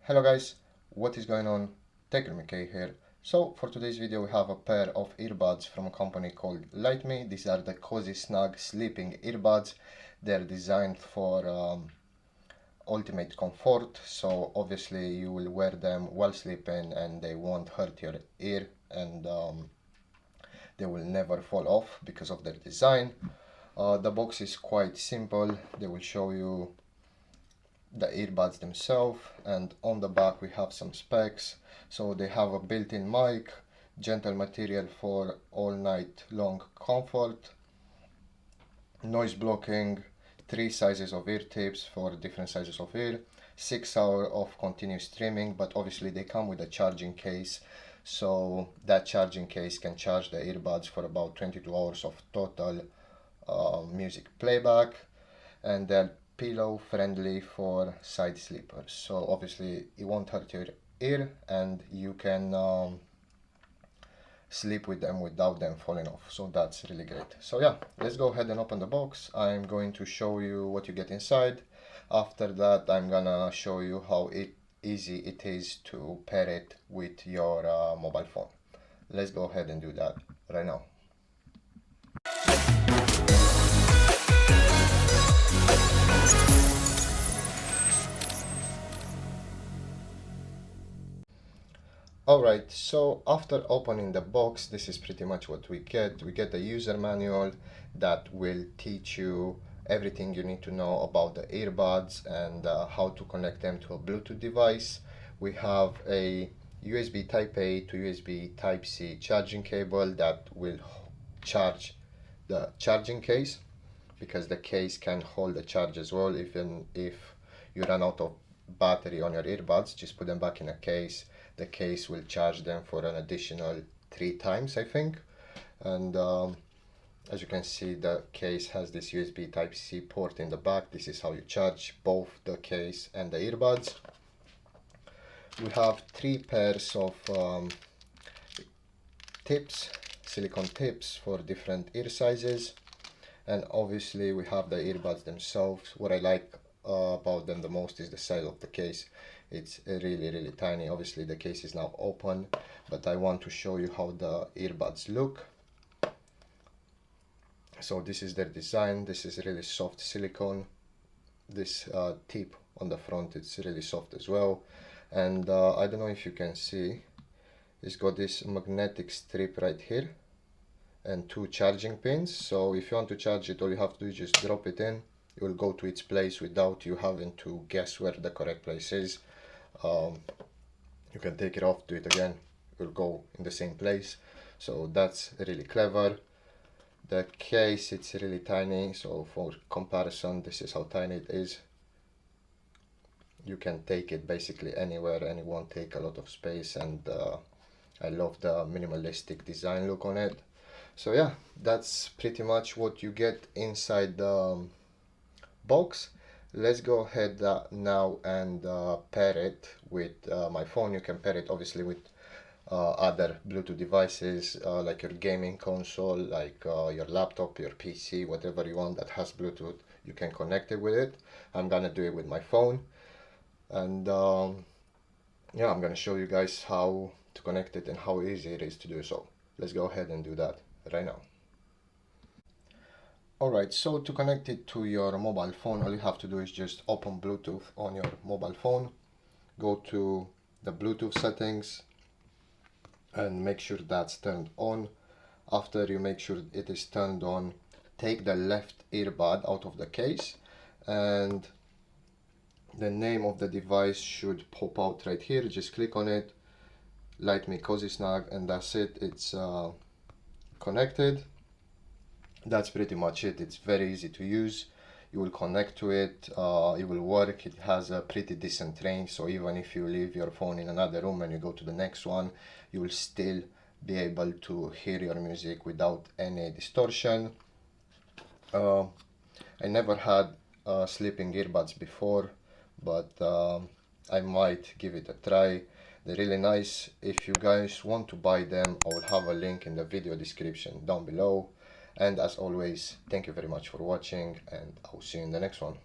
Hello guys, what is going on? techroomuk here. So for today's video we have a pair of earbuds from a company called LYTMI. These are the CozySnug sleeping earbuds. They're designed for ultimate comfort, so obviously you will wear them while sleeping and they won't hurt your ear, and they will never fall off because of their design. The box is quite simple. They will show you the earbuds themselves, and on the back we have some specs. So they have a built-in mic, gentle material for all night long comfort, noise blocking, 3 sizes of ear tips for different sizes of ear, 6 hours of continuous streaming, but obviously they come with a charging case, so that charging case can charge the earbuds for about 22 hours of total music playback. And they're pillow friendly for side sleepers, so obviously it won't hurt your ear and you can sleep with them without them falling off, so that's really great. So yeah, let's go ahead and open the box. I'm going to show you what you get inside. After that I'm gonna show you how easy it is to pair it with your mobile phone. Let's go ahead and do that right now. Alright, so after opening the box, this is pretty much what we get. We get the user manual that will teach you everything you need to know about the earbuds and how to connect them to a Bluetooth device. We have a USB Type A to USB Type C charging cable that will charge the charging case, because the case can hold the charge as well. Even if you run out of battery on your earbuds, just put them back in a case. The case will charge them for an additional 3 times, I think. And as you can see, the case has this USB Type C port in the back. This is how you charge both the case and the earbuds. We have 3 pairs of tips, silicone tips for different ear sizes. And obviously we have the earbuds themselves. What I like about them the most is the size of the case. It's really tiny. Obviously the case is now open, but I want to show you how the earbuds look. So this is their design. This is really soft silicone. This tip on the front, it's really soft as well. And I don't know if you can see, it's got this magnetic strip right here and 2 charging pins. So if you want to charge it, all you have to do is just drop it in. It will go to its place without you having to guess where the correct place is. You can take it off, do it again, it will go in the same place. So that's really clever. The case, it's really tiny, so for comparison, this is how tiny it is. You can take it basically anywhere and it won't take a lot of space, and I love the minimalistic design look on it. So yeah, that's pretty much what you get inside the box. Let's go ahead now and pair it with my phone. You can pair it obviously with other Bluetooth devices, like your gaming console, like your laptop, your PC, whatever you want that has Bluetooth, you can connect it with it. I'm gonna do it with my phone, and yeah, I'm gonna show you guys how to connect it and how easy it is to do so. Let's go ahead and do that right now. Alright, so to connect it to your mobile phone, all you have to do is just open Bluetooth on your mobile phone, go to the Bluetooth settings and make sure that's turned on. After you make sure it is turned on, take the left earbud out of the case, and the name of the device should pop out right here. Just click on it, LYTMI CozySnug, and that's it. It's connected. That's pretty much it. It's very easy to use. You will connect to it, it will work. It has a pretty decent range, so even if you leave your phone in another room and you go to the next one, you will still be able to hear your music without any distortion. I never had sleeping earbuds before, but I might give it a try. They're really nice. If you guys want to buy them, I will have a link in the video description down below. And as always, thank you very much for watching, and I'll see you in the next one.